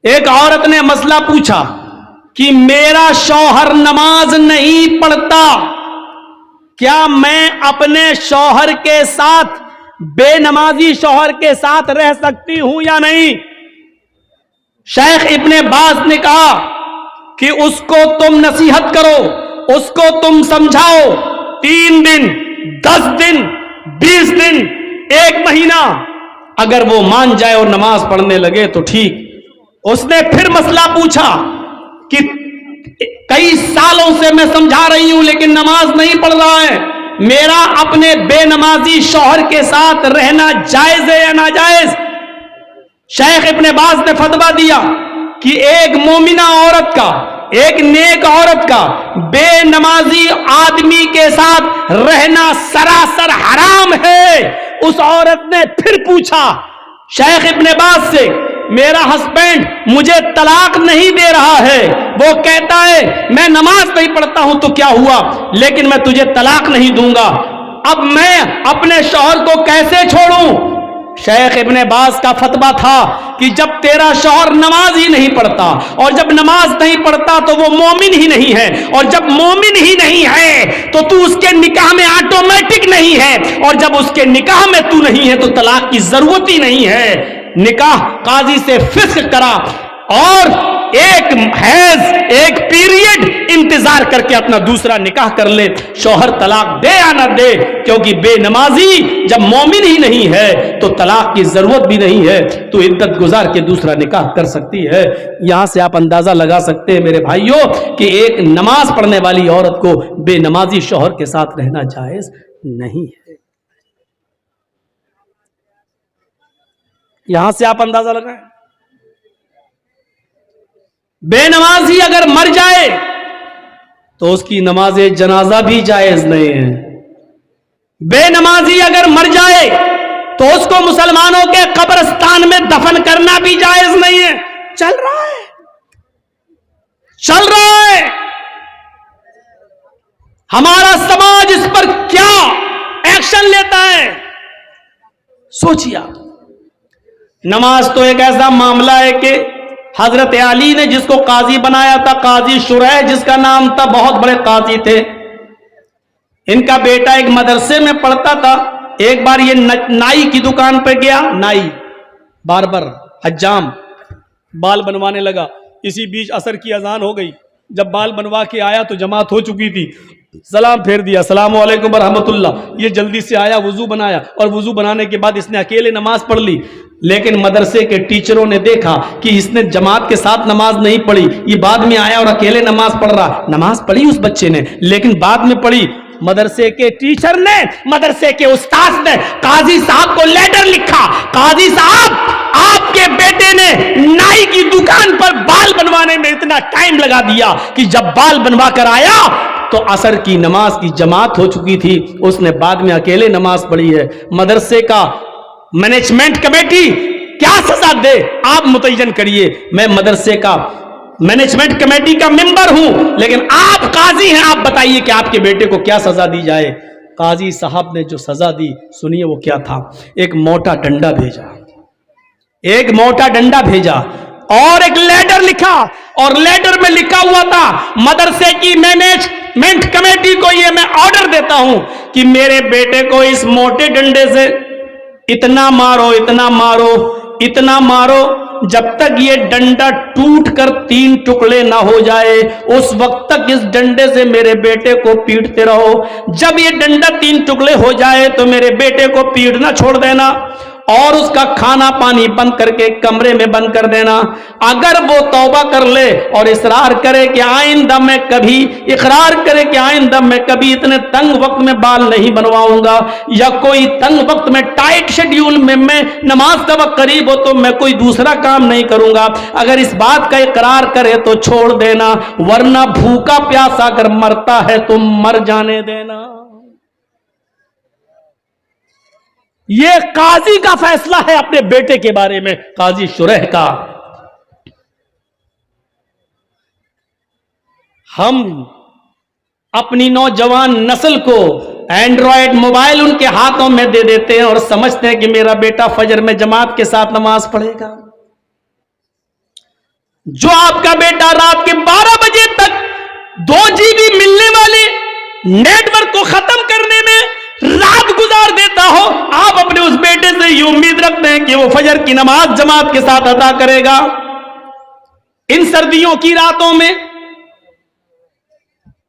ایک عورت نے مسئلہ پوچھا کہ میرا شوہر نماز نہیں پڑھتا، کیا میں اپنے شوہر کے ساتھ بے نمازی شوہر کے ساتھ رہ سکتی ہوں یا نہیں؟ شیخ ابن باز نے کہا کہ اس کو تم نصیحت کرو، اس کو تم سمجھاؤ، 3 دن 10 دن 20 دن 1 مہینہ، اگر وہ مان جائے اور نماز پڑھنے لگے تو ٹھیک۔ اس نے پھر مسئلہ پوچھا کہ کئی سالوں سے میں سمجھا رہی ہوں لیکن نماز نہیں پڑھ رہا ہے، میرا اپنے بے نمازی شوہر کے ساتھ رہنا جائز ہے یا ناجائز؟ شیخ ابن باز نے فتویٰ دیا کہ ایک مومنہ عورت کا، ایک نیک عورت کا بے نمازی آدمی کے ساتھ رہنا سراسر حرام ہے۔ اس عورت نے پھر پوچھا شیخ ابن باز سے، میرا ہسبینڈ مجھے طلاق نہیں دے رہا ہے، وہ کہتا ہے میں نماز نہیں پڑھتا ہوں تو کیا ہوا، لیکن میں تجھے طلاق نہیں دوں گا، اب میں اپنے شوہر کو کیسے چھوڑوں؟ شیخ ابن باز کا فتویٰ تھا کہ جب تیرا شوہر نماز ہی نہیں پڑھتا، اور جب نماز نہیں پڑھتا تو وہ مومن ہی نہیں ہے، اور جب مومن ہی نہیں ہے تو اس کے نکاح میں آٹومیٹک نہیں ہے، اور جب اس کے نکاح میں تو نہیں ہے تو طلاق کی ضرورت ہی نہیں ہے۔ نکاح قاضی سے فسخ کرا اور ایک حیض، ایک پیریڈ انتظار کر کے اپنا دوسرا نکاح کر لے، شوہر طلاق دے یا نہ دے، کیونکہ بے نمازی جب مومن ہی نہیں ہے تو طلاق کی ضرورت بھی نہیں ہے، تو عدت گزار کے دوسرا نکاح کر سکتی ہے۔ یہاں سے آپ اندازہ لگا سکتے ہیں میرے بھائیوں کہ ایک نماز پڑھنے والی عورت کو بے نمازی شوہر کے ساتھ رہنا جائز نہیں ہے۔ یہاں سے آپ اندازہ لگائیں، بے نمازی اگر مر جائے تو اس کی نماز جنازہ بھی جائز نہیں ہے۔ بے نمازی اگر مر جائے تو اس کو مسلمانوں کے قبرستان میں دفن کرنا بھی جائز نہیں ہے۔ چل رہا ہے ہمارا سماج اس پر کیا ایکشن لیتا ہے، سوچیے آپ۔ نماز تو ایک ایسا معاملہ ہے کہ حضرت علی نے جس کو قاضی بنایا تھا، قاضی شریح جس کا نام تھا، بہت بڑے قاضی تھے، ان کا بیٹا ایک مدرسے میں پڑھتا تھا۔ ایک بار یہ نائی کی دکان پہ گیا، نائی باربر حجام بال بنوانے لگا، اسی بیچ عصر کی اذان ہو گئی، جب بال بنوا کے آیا تو جماعت ہو چکی تھی، سلام پھیر دیا، السلام علیکم ورحمۃ اللہ، یہ جلدی سے آیا، وضو بنایا، اور وضو بنانے کے بعد اس نے اکیلے نماز پڑھ لی، لیکن مدرسے کے ٹیچروں نے دیکھا کہ اس نے جماعت کے ساتھ نماز نہیں پڑھی، یہ بعد میں آیا اور اکیلے نماز پڑھ رہا۔ نماز پڑھی اس بچے نے لیکن بعد میں پڑھی، مدرسے کے ٹیچر نے، مدرسے کے استاذ نے قاضی صاحب کو لیٹر لکھا، قاضی صاحب آپ کے بیٹے نے نائی کی دکان پر بال بنوانے میں اتنا ٹائم لگا دیا کہ جب بال بنوا کر آیا تو عصر کی نماز کی جماعت ہو چکی تھی، اس نے بعد میں اکیلے نماز پڑھی ہے۔ مدرسے کا مینجمنٹ کمیٹی کیا سزا دے آپ متعین کریے، میں مدرسے کا مینجمنٹ کمیٹی کا ممبر ہوں، لیکن آپ قاضی ہیں، آپ بتائیے کہ آپ کے بیٹے کو کیا سزا دی جائے۔ قاضی صاحب نے جو سزا دی سنیے وہ کیا تھا، ایک موٹا ڈنڈا بھیجا اور ایک لیٹر لکھا، اور لیٹر میں لکھا ہوا تھا مدرسے کی مینجمنٹ کمیٹی کو یہ میں آرڈر دیتا ہوں کہ میرے بیٹے کو اس موٹے ڈنڈے سے اتنا مارو جب تک یہ ڈنڈا ٹوٹ کر 3 ٹکڑے نہ ہو جائے، اس وقت تک اس ڈنڈے سے میرے بیٹے کو پیٹتے رہو، جب یہ ڈنڈا 3 ٹکڑے ہو جائے تو میرے بیٹے کو پیٹنا چھوڑ دینا، اور اس کا کھانا پانی بند کر کے کمرے میں بند کر دینا۔ اگر وہ توبہ کر لے اور اقرار کرے کہ آئندہ میں کبھی اتنے تنگ وقت میں بال نہیں بنواؤں گا، یا کوئی تنگ وقت میں ٹائٹ شیڈیول میں نماز کا وقت قریب ہو تو میں کوئی دوسرا کام نہیں کروں گا، اگر اس بات کا اقرار کرے تو چھوڑ دینا، ورنہ بھوکا پیاسا اگر مرتا ہے تو مر جانے دینا۔ یہ قاضی کا فیصلہ ہے اپنے بیٹے کے بارے میں، قاضی شریح کا۔ ہم اپنی نوجوان نسل کو اینڈرائیڈ موبائل ان کے ہاتھوں میں دے دیتے ہیں اور سمجھتے ہیں کہ میرا بیٹا فجر میں جماعت کے ساتھ نماز پڑھے گا۔ जो आपका बेटा रात के 12 बजे तक 2 GB मिलने वाले नेटवर्क को खत्म करने में रात गुजार देता हो, आप अपने उस बेटे से ये उम्मीद रखते हैं कि वो फजर की नमाज जमात के साथ अदा करेगा। इन सर्दियों की रातों में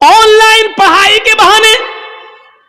ऑनलाइन पढ़ाई के बहाने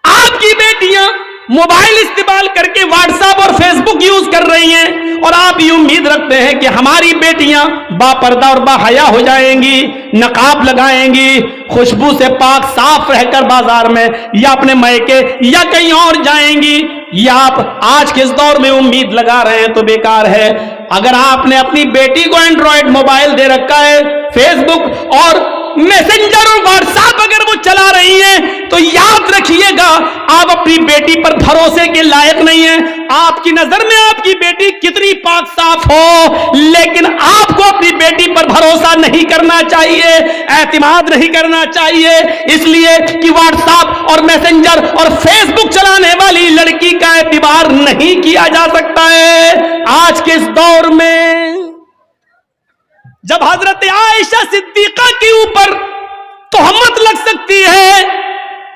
आपकी बेटियां मोबाइल इस्तेमाल करके व्हाट्सएप और फेसबुक यूज कर रही हैं, और आप ये उम्मीद रखते हैं कि हमारी बेटियां बापर्दा और बाहया हो जाएंगी, नकाब लगाएंगी, खुशबू से पाक साफ रहकर बाजार में या अपने मायके या कहीं और जाएंगी। या आप आज के इस दौर में उम्मीद लगा रहे हैं तो बेकार है। अगर आपने अपनी बेटी को एंड्रॉयड मोबाइल दे रखा है, फेसबुक और मैसेंजर और व्हाट्सएप अगर वो चला रही हैं, तो याद रखिएगा आप अपनी बेटी पर भरोसे के लायक नहीं हैं। आपकी नजर में आपकी बेटी कितनी पाक साफ हो, लेकिन आपको अपनी बेटी पर भरोसा नहीं करना चाहिए, एतमाद नहीं करना चाहिए, इसलिए कि व्हाट्सएप और मैसेंजर और फेसबुक चलाने वाली लड़की का एतबार नहीं किया जा सकता है। आज के इस दौर में जब हजरत आयशा सिद्दीका के ऊपर तोहमत लग सकती है,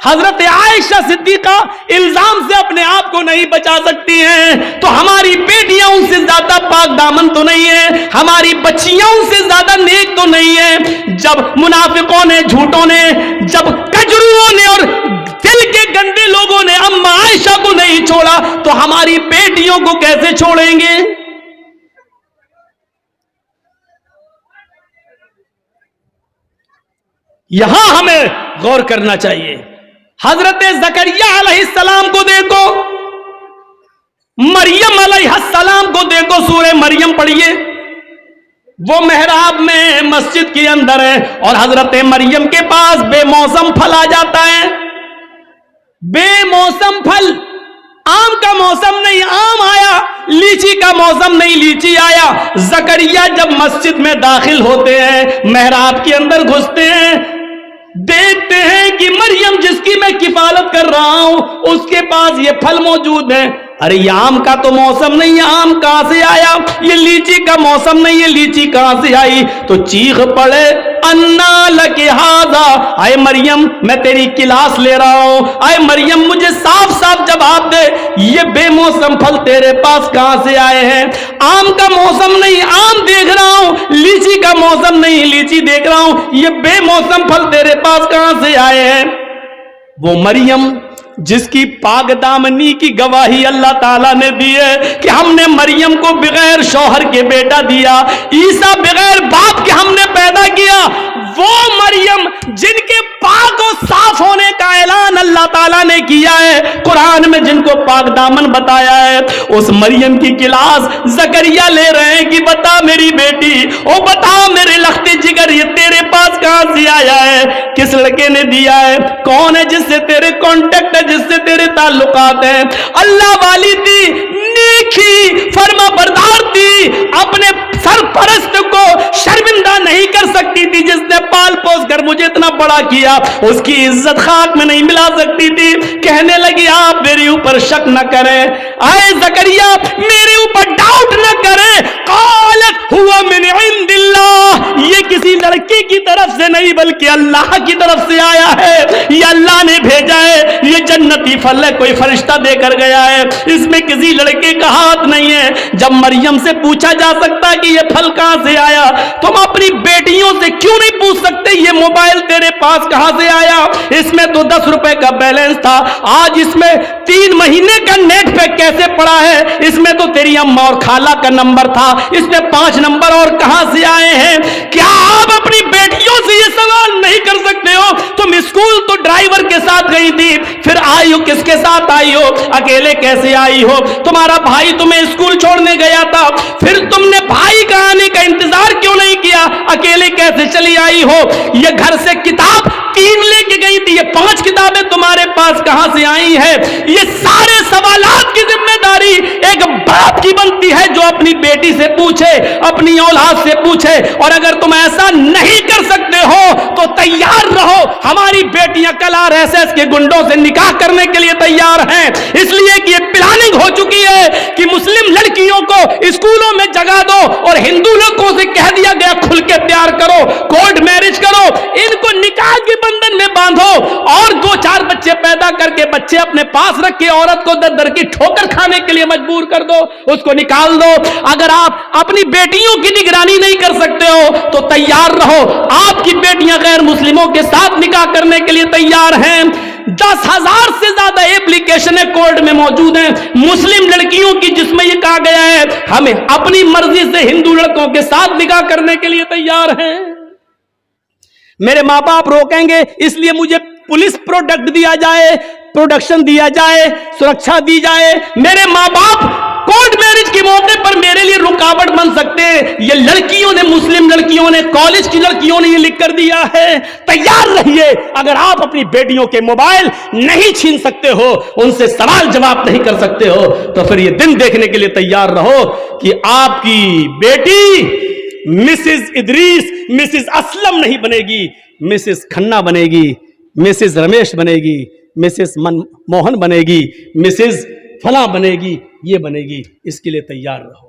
हजरत आयशा सिद्दीका इल्जाम से अपने आप को नहीं बचा सकती हैं, तो हमारी बेटियां उनसे ज्यादा पाक दामन तो नहीं है, हमारी बच्चियां उनसे ज्यादा नेक तो नहीं है। जब मुनाफिकों ने, झूठों ने, जब कजरुओं ने और दिल के गंदे लोगों ने अम्मा आयशा को नहीं छोड़ा, तो हमारी बेटियों को कैसे छोड़ेंगे? यहां हमें गौर करना चाहिए। हजरत ज़करिया अलैहिस्सलाम को देखो, मरियम अलैहिस्सलाम को देखो, सूरह मरियम पढ़िए। वो मेहराब में मस्जिद के अंदर है और हजरत मरियम के पास बेमौसम फल आ जाता है। बेमौसम फल, आम का मौसम नहीं आम आया, लीची का मौसम नहीं लीची आया। ज़करिया जब मस्जिद में दाखिल होते हैं, मेहराब के अंदर घुसते हैं, देखते हैं कि मरियम जिसकी मैं किफालत कर रहा हूं उसके पास ये फल मौजूद है। अरे ये आम का तो मौसम नहीं है, आम कहां से आया? ये लीची का मौसम नहीं है, लीची कहां से आई? तो चीख पड़े, अन्ना लके हाजा, आए मरियम मैं तेरी क्लास ले रहा हूं, आए मरियम मुझे साफ साफ जवाब दे, ये बेमौसम फल तेरे पास कहां से आए हैं? आम का मौसम नहीं आम देख रहा हूं, लीची का मौसम नहीं लीची देख रहा हूं, ये बेमौसम फल तेरे पास कहां से आए हैं? वो मरियम जिसकी पागदामनी की गवाही अल्लाह ताला ने दी है कि हमने मरियम को बगैर शौहर के बेटा दिया, ईसा बगैर बाप के हमने पैदा किया, वो मरियम जिनके पाक और साफ होने का ऐलान अल्लाह ताला ने किया है, कुरान में जिनको पाक दामन बताया है, उस मरियम की क्लास ज़करिया ले रहे हैं कि बता मेरी बेटी, ओ बता मेरे लख्ते जिगर, ये तेरे पास कहां से आया है? किस लड़के ने दिया है? कौन है जिससे तेरे कॉन्टेक्ट है, जिससे तेरे ताल्लुकात हैं? अल्लाह वाली थी, नेकी फरमा बरदार थी, अपने सरपरस्त को शर्मिंदा नहीं कर सकती थी, जिसने पाल पोस कर मुझे इतना बड़ा किया, उसकी इज्जत खाक में नहीं मिला सकती थी। कहने लगी आप मेरे ऊपर शक न करें, आए ज़करिया मेरे ऊपर डाउट न करें, क़ालत हुआ मिन इंदिल्लाह, ये किसी लड़के की तरफ से नहीं बल्कि अल्लाह की तरफ से आया है, ये अल्लाह ने भेजा है, ये जन्नती फल है, कोई फरिश्ता देकर गया है, इसमें किसी लड़के का हाथ नहीं है। जब मरियम से पूछा जा सकता कि ये फल कहां से आया, तुम अपनी बेटियों से क्यों नहीं पूछ सकते ये मोबाइल तेरे पास कहां से आया? इसमें तो 10 रुपए का बैलेंस था, आज इसमें 3 महीने का नेट पैक कैसे पड़ा है? इसमें तो तेरी अम्मा और खाला का नंबर था, इसमें 5 नंबर और कहां से आए हैं? क्या आप अपनी बेटियों से ये सवाल नहीं कर सकते हो? तुम स्कूल तो ड्राइवर के साथ गई थी, फिर आई हो किसके साथ आई हो? अकेले कैसे आई हो? तुम्हारा भाई तुम्हें स्कूल छोड़ने गया था, फिर तुमने भाई का आने का इंतजार क्यों नहीं किया? अकेले कैसे चली आई हो? ये घर से किताब 3 लेके गई थी, ये 5 किताबें तुम्हारे पास कहां से आई है? ये सारे सवालात की जिम्मेदारी एक बाप की बनती है जो अपनी बेटी से पूछे, अपनी औलाद से पूछे। और अगर तुम ऐसा नहीं कर सकते हो तो तैयार रहो, हमारी बेटियां कल आरएसएस के गुंडों से निकाह करने के लिए तैयार हैं, इसलिए कि ये प्लानिंग हो चुकी है कि मुस्लिम लड़कियों को स्कूलों में जगा दो और हिंदू लोगों से कह दिया गया खुल के प्यार करो, कोर्ट मैरिज करो, इनको निकाह के बंधन में बांधो और 2-4 बच्चे पैदा करके बच्चे अपने पास रख के औरत को दर दर की ठोकर खाने के लिए मजबूर कर दो, उसको निकाल दो। अगर आप अपनी बेटियों की निगरानी नहीं कर सकते हो तो तैयार रहो, आपकी बेटियां गैर मुस्लिमों के साथ निकाह करने के लिए तैयार हैं। 10,000 से ज्यादा एप्लीकेशनें कोर्ट में मौजूद हैं मुस्लिम लड़कियों की, जिसमें यह कहा गया है हमें अपनी मर्जी से हिंदू लड़कों के साथ निकाह करने के लिए तैयार हैं। मेरे मां बाप रोकेंगे इसलिए मुझे पुलिस प्रोडक्ट दिया जाए, प्रोडक्शन दिया जाए, सुरक्षा दी जाए। मेरे मां बाप कोर्ट मैरिज के मौके पर मेरे लिए रुकावट बन सकते हैं। ये लड़कियों ने, मुस्लिम लड़कियों ने, कॉलेज की लड़कियों ने ये लिख कर दिया है। तैयार रहिए, अगर आप अपनी बेटियों के मोबाइल नहीं छीन सकते हो, उनसे सवाल जवाब नहीं कर सकते हो, तो फिर ये दिन देखने के लिए तैयार रहो कि आपकी बेटी मिसेस इदरीस, मिसेस असलम नहीं बनेगी, मिसेस खन्ना बनेगी, मिसेस रमेश बनेगी, मिसेस मनमोहन बनेगी, मिसेस फला बनेगी, ये बनेगी। इसके लिए तैयार रहो।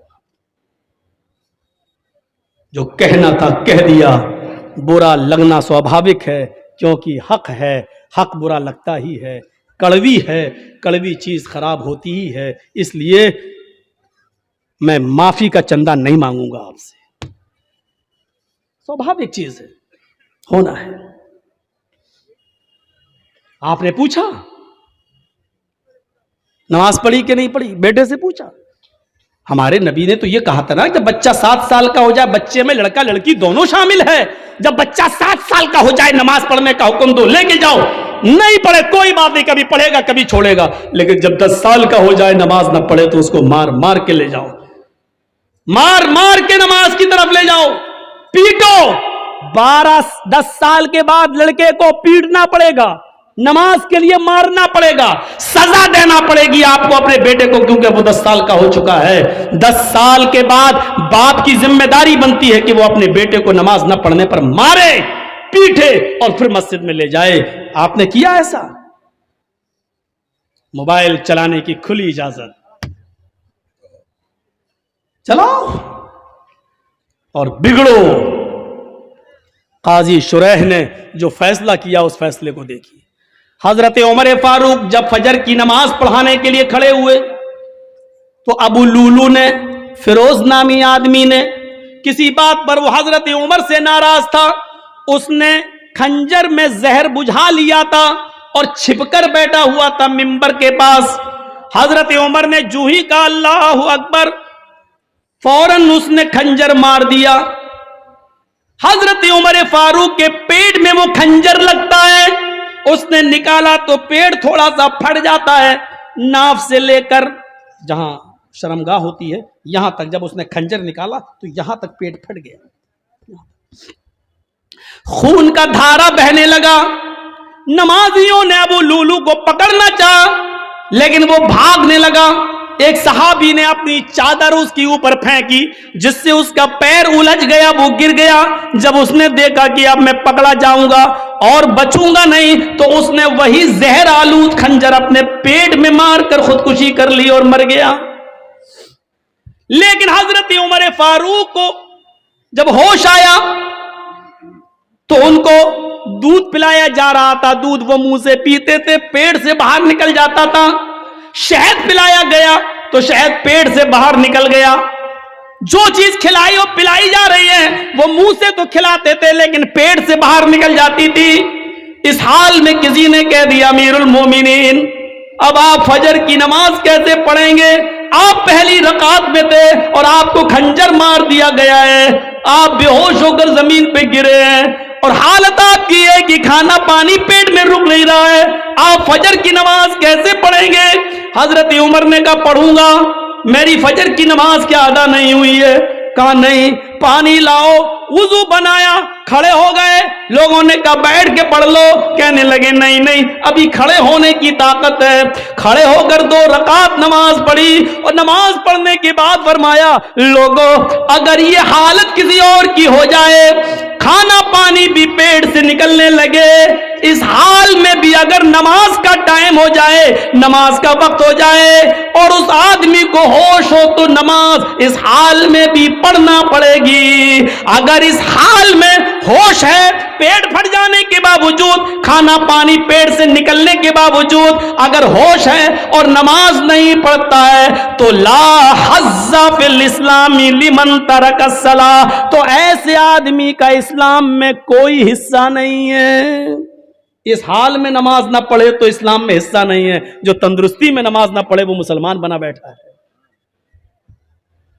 जो कहना था कह दिया, बुरा लगना स्वाभाविक है क्योंकि हक है, हक बुरा लगता ही है, कड़वी है, कड़वी चीज खराब होती ही है। इसलिए मैं माफी का चंदा नहीं मांगूंगा आपसे, स्वाभाविक चीज है, होना है। आपने पूछा नमाज पढ़ी कि नहीं पढ़ी, बेटे से पूछा। हमारे नबी ने तो ये कहा था ना, जब बच्चा 7 साल का हो जाए, बच्चे में लड़का लड़की दोनों शामिल है, जब बच्चा 7 साल का हो जाए नमाज पढ़ने का हुक्म दो, लेके जाओ। नहीं पढ़े कोई बात नहीं, कभी पढ़ेगा कभी छोड़ेगा, लेकिन जब 10 साल का हो जाए नमाज ना पढ़े तो उसको मार मार के ले जाओ, मार मार के नमाज की तरफ ले जाओ, पीटो। 12-10 साल के बाद लड़के को पीटना पड़ेगा, नमाज के लिए मारना पड़ेगा, सजा देना पड़ेगी आपको अपने बेटे को, क्योंकि वो 10 साल का हो चुका है। 10 साल के बाद बाप की जिम्मेदारी बनती है कि वो अपने बेटे को नमाज न पढ़ने पर मारे, पीटे और फिर मस्जिद में ले जाए। आपने किया ऐसा? मोबाइल चलाने की खुली इजाजत, चलाओ और बिगड़ो। काजी शुरैह ने जो फैसला किया उस फैसले को देखिए। हजरत उमर फारूक जब फजर की नमाज पढ़ाने के लिए खड़े हुए तो अबू लूलू ने, फिरोज नामी आदमी ने, किसी बात पर वो हजरत उमर से नाराज था, उसने खंजर में जहर बुझा लिया था और छिपकर बैठा हुआ था मिंबर के पास। हजरत उमर ने जूं ही कहा अल्लाहु अकबर, फौरन उसने खंजर मार दिया। हजरत उमर फारूक के पेट में वो खंजर लगता है, उसने निकाला तो पेट थोड़ा सा फट जाता है, नाफ से लेकर जहां शर्मगाह होती है यहां तक जब उसने खंजर निकाला तो यहां तक पेट फट गया, खून का धारा बहने लगा। नमाजियों ने अबू लूलू को पकड़ना चाहा लेकिन वो भागने लगा। एक सहाबी ने अपनी चादर उसके ऊपर फेंकी जिससे उसका पैर उलझ गया, वो गिर गया। जब उसने देखा कि अब मैं पकड़ा जाऊंगा और बचूंगा नहीं, तो उसने वही जहर आलूद खंजर अपने पेट में मारकर खुदकुशी कर ली और मर गया। लेकिन हजरत उमर फारूक को जब होश आया तो उनको दूध पिलाया जा रहा था, दूध वो मुंह से पीते थे, पेट से बाहर निकल जाता था। शहद पिलाया गया तो शहद पेट से बाहर निकल गया। जो चीज खिलाई और पिलाई जा रही है वो मुंह से तो खिलाते थे लेकिन पेट से बाहर निकल जाती थी। इस हाल में किसी ने कह दिया अमीरुल मोमिनीन, अब आप फजर की नमाज कैसे पढ़ेंगे? आप पहली रकात में थे और आपको खंजर मार दिया गया है, आप बेहोश होकर जमीन पे गिरे हैं और हालत आपकी है कि खाना पानी पेट में रुक नहीं रहा है, आप फजर की नमाज कैसे पढ़ेंगे? हजरत उमर ने कहा पढ़ूंगा, मेरी फजर की नमाज क्या अदा नहीं हुई है? कहा नहीं। पानी लाओ, वुजू बनाया, खड़े हो गए। लोगों ने कहा बैठ के पढ़ लो, कहने लगे नहीं नहीं अभी खड़े होने की ताकत है। खड़े होकर 2 रकात नमाज पढ़ी और नमाज पढ़ने के बाद फरमाया लोगों अगर ये हालत किसी और की हो जाए, खाना पानी भी पेट से निकलने लगे, اس حال میں بھی اگر نماز کا ٹائم ہو جائے, نماز کا وقت ہو جائے اور اس آدمی کو ہوش ہو تو نماز اس حال میں بھی پڑھنا پڑے گی. اگر اس حال میں ہوش ہے, پیٹ پھٹ جانے کے باوجود, کھانا پانی پیٹ سے نکلنے کے باوجود اگر ہوش ہے اور نماز نہیں پڑھتا ہے تو لا حظ فی الاسلام لمن ترک الصلاۃ, تو ایسے آدمی کا اسلام میں کوئی حصہ نہیں ہے. اس حال میں نماز نہ پڑھے تو اسلام میں حصہ نہیں ہے. جو تندرستی میں نماز نہ پڑھے وہ مسلمان بنا بیٹھا ہے.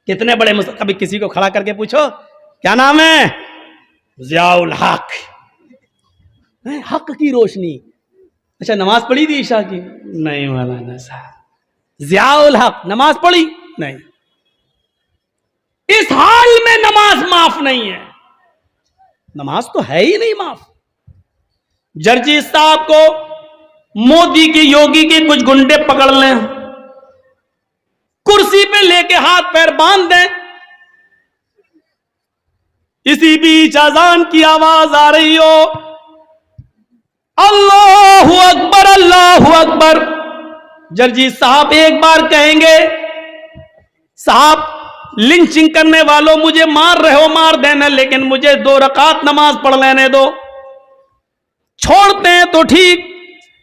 کتنے بڑے کبھی کسی کو کھڑا کر کے پوچھو کیا نام ہے, ضیاء الحق, حق کی روشنی. اچھا نماز پڑھی تھی عشاء کی؟ نہیں مولانا صاحب. ضیاء الحق نماز پڑھی؟ نہیں. اس حال میں نماز معاف نہیں ہے. نماز تو ہے ہی نہیں معاف. جرجی صاحب کو مودی کی, یوگی کی کچھ گنڈے پکڑ لیں, کرسی پہ لے کے ہاتھ پیر باندھ دیں, اسی بیچ اذان کی آواز آ رہی ہو, اللہ اکبر اللہ اکبر, جرجی صاحب ایک بار کہیں گے صاحب لنچنگ کرنے والوں مجھے مار رہے ہو مار دینا, لیکن مجھے 2 رکعت نماز پڑھ لینے دو. چھوڑتے ہیں تو ٹھیک,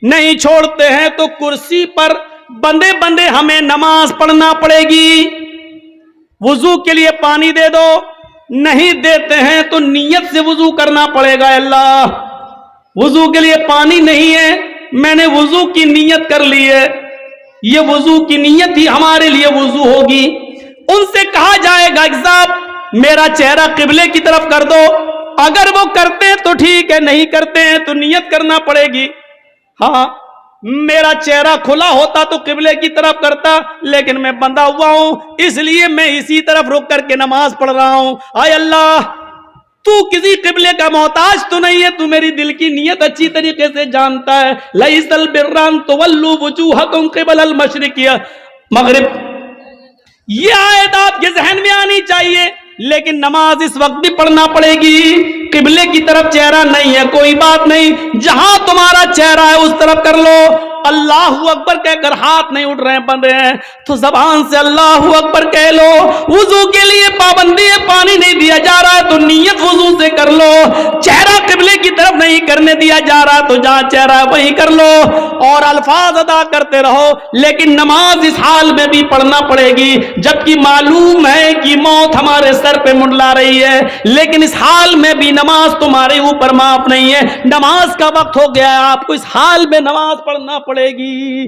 نہیں چھوڑتے ہیں تو کرسی پر بندے بندے ہمیں نماز پڑھنا پڑے گی. وضو کے لیے پانی دے دو, نہیں دیتے ہیں تو نیت سے وضو کرنا پڑے گا. اللہ وضو کے لیے پانی نہیں ہے, میں نے وضو کی نیت کر لی ہے, یہ وضو کی نیت ہی ہمارے لیے وضو ہوگی. ان سے کہا جائے گا کہ صاحب میرا چہرہ قبلے کی طرف کر دو, اگر وہ کرتے ہیں تو ٹھیک ہے, نہیں کرتے ہیں تو نیت کرنا پڑے گی. ہاں میرا چہرہ کھلا ہوتا تو قبلے کی طرف کرتا, لیکن میں بندھا ہوا ہوں اس لیے میں اسی طرف رک کر کے نماز پڑھ رہا ہوں. اے اللہ تو کسی قبلے کا محتاج تو نہیں ہے, تو میری دل کی نیت اچھی طریقے سے جانتا ہے. لیس البر ان تولوا وجوہکم قبل المشرق مغرب, یہ آیت آپ کے ذہن میں آنی چاہیے. لیکن نماز اس وقت بھی پڑھنا پڑے گی. قبلے کی طرف چہرہ نہیں ہے کوئی بات نہیں, جہاں تمہارا چہرہ ہے اس طرف کر لو. اللہ اکبر کہہ کر ہاتھ نہیں اٹھ رہے ہیں بن رہے ہیں تو زبان سے اللہ اکبر کہہ لو. وضو کے لیے پابندی ہے, پانی نہیں دیا جا رہا ہے تو نیت وضو سے کر لو. چہرہ قبلے کی طرف نہیں کرنے دیا جا رہا تو جہاں چہرہ ہے وہیں کر لو, اور الفاظ ادا کرتے رہو. لیکن نماز اس حال میں بھی پڑھنا پڑے گی جبکہ معلوم ہے کہ موت ہمارے سر پہ منڈلا رہی ہے, لیکن اس حال میں بھی نماز تمہارے اوپر معاف نہیں ہے. نماز کا وقت ہو گیا ہے, آپ کو اس حال میں نماز پڑھنا پڑے گی.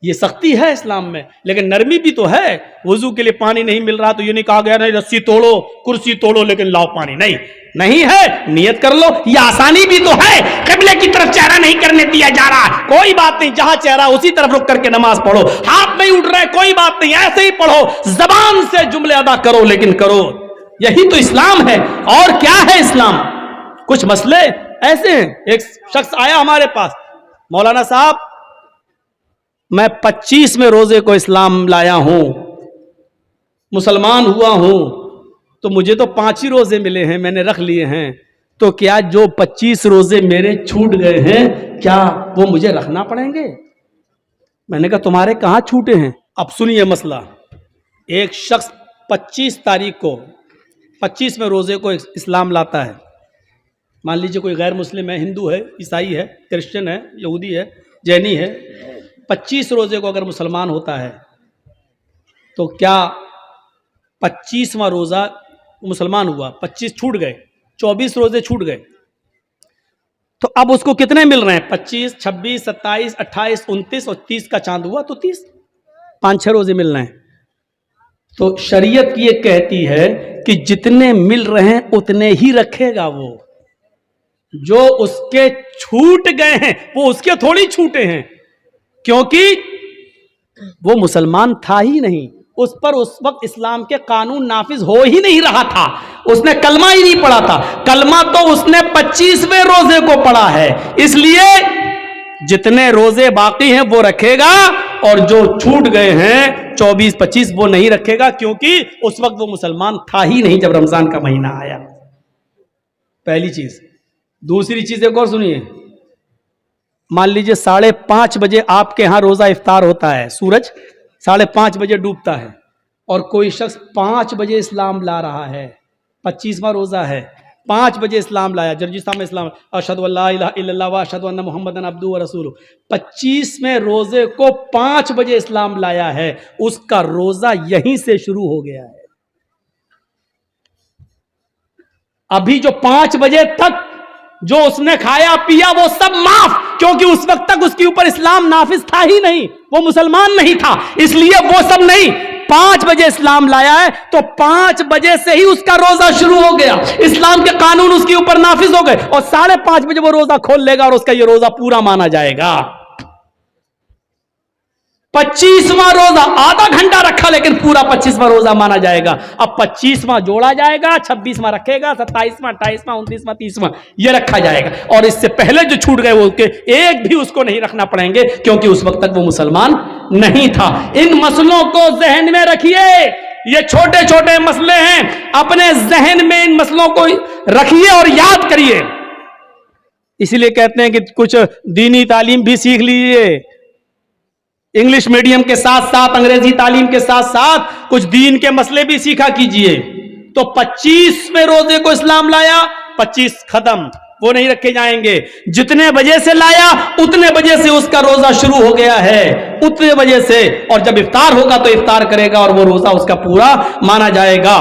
یہ سختی ہے اسلام میں, لیکن نرمی بھی تو ہے. وضو کے لیے پانی نہیں مل رہا تو یہ نہیں کہا گیا نہیں رسی توڑو کرسی توڑو لیکن لاؤ پانی, نہیں ہے, نیت کر لو. یہ آسانی بھی تو ہے, قبلے کی طرف چہرہ نہیں کرنے دیا جا رہا کوئی بات نہیں, جہاں چہرہ اسی طرف رک کر کے نماز پڑھو. ہاتھ نہیں اٹھ رہے کوئی بات نہیں, ایسے ہی پڑھو, زبان سے جملے ادا کرو لیکن کرو. یہی تو اسلام ہے. اور کیا ہے اسلام؟ کچھ مسئلے ایسے ہیں. ایک شخص آیا ہمارے پاس, مولانا صاحب میں 25 روزے کو اسلام لایا ہوں, مسلمان ہوا ہوں, تو مجھے تو 5 ہی روزے ملے ہیں, میں نے رکھ لیے ہیں, تو کیا جو 25 روزے میرے چھوٹ گئے ہیں کیا وہ مجھے رکھنا پڑیں گے؟ میں نے کہا تمہارے کہاں چھوٹے ہیں. اب سنیے مسئلہ. ایک شخص 25 تاریخ کو 25 روزے کو اسلام لاتا ہے. مان لیجئے کوئی غیر مسلم ہے, ہندو ہے, عیسائی ہے, کرسچن ہے, یہودی ہے, جینی ہے, 25 روزے کو اگر مسلمان ہوتا ہے تو کیا 25واں روزہ مسلمان ہوا, 25 چھوٹ گئے, 24 روزے چھوٹ گئے, تو اب اس کو کتنے مل رہے ہیں؟ 25, 26, 27, 28, 29 اور 30 کا چاند ہوا تو 30, 5-6 روزے مل رہے ہیں. تو شریعت یہ کہتی ہے کہ جتنے مل رہے ہیں اتنے ہی رکھے گا. وہ جو اس کے چھوٹ گئے ہیں وہ اس کے تھوڑی چھوٹے ہیں, کیونکہ وہ مسلمان تھا ہی نہیں, اس پر اس وقت اسلام کے قانون نافذ ہو ہی نہیں رہا تھا, اس نے کلمہ ہی نہیں پڑھا تھا. کلمہ تو اس نے 25ویں روزے کو پڑھا ہے, اس لیے جتنے روزے باقی ہیں وہ رکھے گا, اور جو چھوٹ گئے ہیں 24-25 وہ نہیں رکھے گا, کیونکہ اس وقت وہ مسلمان تھا ہی نہیں جب رمضان کا مہینہ آیا. پہلی چیز. दूसरी चीज एक और सुनिए, मान लीजिए 5:30 बजे आपके यहां रोजा इफ्तार होता है, सूरज 5:30 बजे डूबता है, और कोई शख्स 5 बजे इस्लाम ला रहा है, 25वां रोजा है, 5 बजे इस्लाम लाया, जर्जिस्तान में इस्लाम, अशहदु अल्ला इलाहा इल्लल्लाह व अशहदु अन्ना मुहम्मदन अब्दुहु व रसूलुहु, 25वें रोजे को 5 बजे इस्लाम लाया है, उसका रोजा यहीं से शुरू हो गया है। अभी जो 5 बजे तक जो उसने खाया पिया वो सब माफ, क्योंकि उस वक्त तक उसके ऊपर इस्लाम नाफिज था ही नहीं, वो मुसलमान नहीं था, इसलिए वो सब नहीं। 5 बजे इस्लाम लाया है तो 5 बजे से ही उसका रोजा शुरू हो गया, इस्लाम के कानून उसके ऊपर नाफिज हो गए, और 5:30 बजे वो रोजा खोल लेगा और उसका ये रोजा पूरा माना जाएगा। 25वां रोजा आधा घंटा रखा लेकिन पूरा 25वां रोजा माना जाएगा। अब 25वां जोड़ा जाएगा, 26वां रखेगा, 27वां, 28वां, 29वां, 30वां ये रखा जाएगा, और इससे पहले जो छूट गए वो एक भी उसको नहीं रखना पड़ेंगे, क्योंकि उस वक्त तक वो मुसलमान नहीं था। इन मसलों को जहन में रखिए, ये छोटे छोटे मसले हैं, अपने जहन में इन मसलों को रखिए और याद करिए। इसलिए कहते हैं कि कुछ दीनी तालीम भी सीख लीजिए, इंग्लिश मीडियम के साथ साथ अंग्रेजी तालीम के साथ साथ कुछ दीन के मसले भी सीखा कीजिए। तो 25वें रोजे को इस्लाम लाया, 25 खत्म, वो नहीं रखे जाएंगे। जितने बजे से लाया उतने बजे से उसका रोजा शुरू हो गया है, उतने बजे से, और जब इफ्तार होगा तो इफ्तार करेगा और वो रोजा उसका पूरा माना जाएगा।